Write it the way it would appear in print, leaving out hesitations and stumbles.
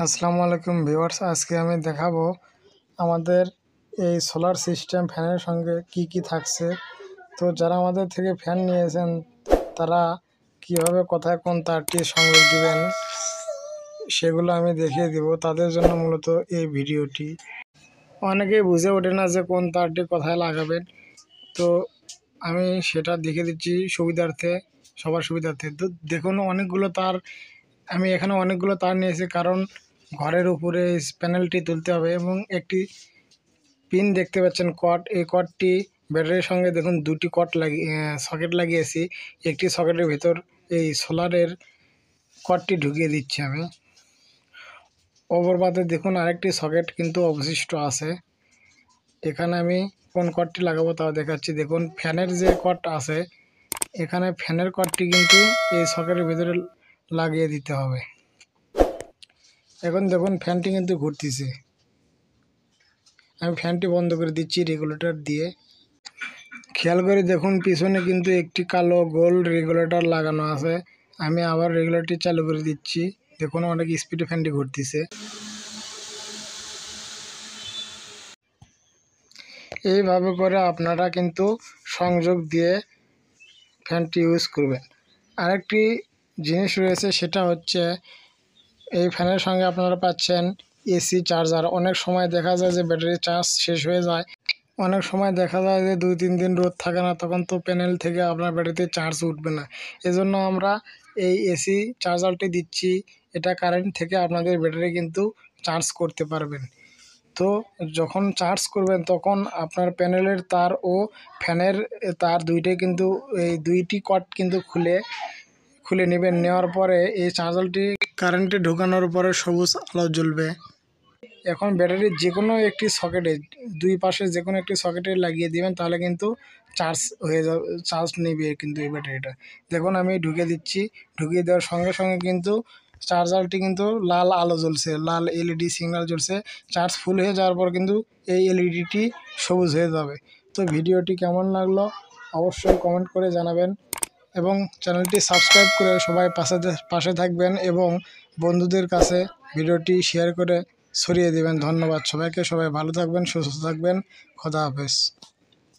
আসসালামু আলাইকুম ভিউয়ার্স, আজকে আমি দেখাবো আমাদের এই সোলার সিস্টেম ফ্যানের সঙ্গে কি কি থাকছে। তো যারা আমাদের থেকে ফ্যান নিয়েছেন তারা কিভাবে কোথায় কোন তারটি সংযোগ দিবেন সেগুলো আমি দেখিয়ে দিব। তাদের জন্য মূলত এই ভিডিওটি। অনেকেই বুঝে ওঠে না যে কোন তারটি কোথায় লাগাবেন, তো আমি সেটা দেখিয়ে দিচ্ছি সবার সুবিধার্থে। তো দেখুন, অনেকগুলো তার আমি এখানে অনেকগুলো তার নিয়েছি, কারণ ঘরের উপরে প্যানেলটি তুলতে হবে। এবং একটি পিন দেখতে পাচ্ছেন, কট, এই কটটি ব্যাটারির সঙ্গে দেখুন দুটি সকেট লাগিয়েছি। একটি সকেটের ভিতর এই সোলারের কটটি ঢুকিয়ে দিচ্ছি আমি। অপর পাতে দেখুন আরেকটি সকেট কিন্তু অবশিষ্ট আছে। এখানে আমি কোন কটটি লাগাবো তাও দেখাচ্ছি। দেখুন, ফ্যানের যে কট আছে, এখানে ফ্যানের কটটি কিন্তু এই সকেটের ভিতরে লাগিয়ে দিতে হবে। এখন দেখুন ফ্যানটি কিন্তু ঘুরতেছে। আমি ফ্যানটি বন্ধ করে দিচ্ছি রেগুলেটর দিয়ে। খেয়াল করে দেখুন, পিছনে কিন্তু একটি কালো গোল রেগুলেটর লাগানো আছে। আমি আবার রেগুলেটরটি চালু করে দিচ্ছি। দেখুন অনেক স্পিডে ফ্যানটি ঘুরতেছে। এইভাবে করে আপনারা কিন্তু সংযোগ দিয়ে ফ্যানটি ইউজ করবেন। আরেকটি জিনিস রয়েছে, সেটা হচ্ছে এই ফ্যানের সঙ্গে আপনারা পাচ্ছেন এসি চার্জার। অনেক সময় দেখা যায় যে ব্যাটারি চার্জ শেষ হয়ে যায়, অনেক সময় দেখা যায় যে 2-3 দিন রোদ থাকে না, তখন তো প্যানেল থেকে আপনার ব্যাটারিতে চার্জ উঠবে না। এজন্য আমরা এই এসি চার্জারটি দিচ্ছি। এটা কারেন্ট থেকে আপনাদের ব্যাটারি কিন্তু চার্জ করতে পারবেন। তো যখন চার্জ করবেন তখন আপনার প্যানেলের তার ও ফ্যানের তার দুইটাই কিন্তু, এই দুইটি কট কিন্তু খুলে নেবেন। নেওয়ার পরে এই চার্জারটি কারেন্টে ঢোকানোর পরে সবুজ আলো জ্বলবে। এখন ব্যাটারির যে কোনো একটি সকেটে, দুই পাশে যে কোনো একটি সকেটে লাগিয়ে দিবেন, তাহলে কিন্তু চার্জ হয়ে যাবে, চার্জ নেবে কিন্তু এই ব্যাটারিটা। দেখুন আমি ঢুকিয়ে দিচ্ছি। ঢুকিয়ে দেওয়ার সঙ্গে সঙ্গে কিন্তু চার্জারটি কিন্তু লাল আলো জ্বলছে, লাল এলইডি সিগন্যাল জ্বলছে। চার্জ ফুল হয়ে যাওয়ার পর কিন্তু এই এলইডিটি সবুজ হয়ে যাবে। তো ভিডিওটি কেমন লাগলো অবশ্যই কমেন্ট করে জানাবেন, এবং চ্যানেলটি সাবস্ক্রাইব করে সবাই পাশে থাকবেন, এবং বন্ধুদের কাছে ভিডিওটি শেয়ার করে ছড়িয়ে দেবেন। ধন্যবাদ সবাইকে। সবাই ভালো থাকবেন, সুস্থ থাকবেন। খোদা হাফেজ।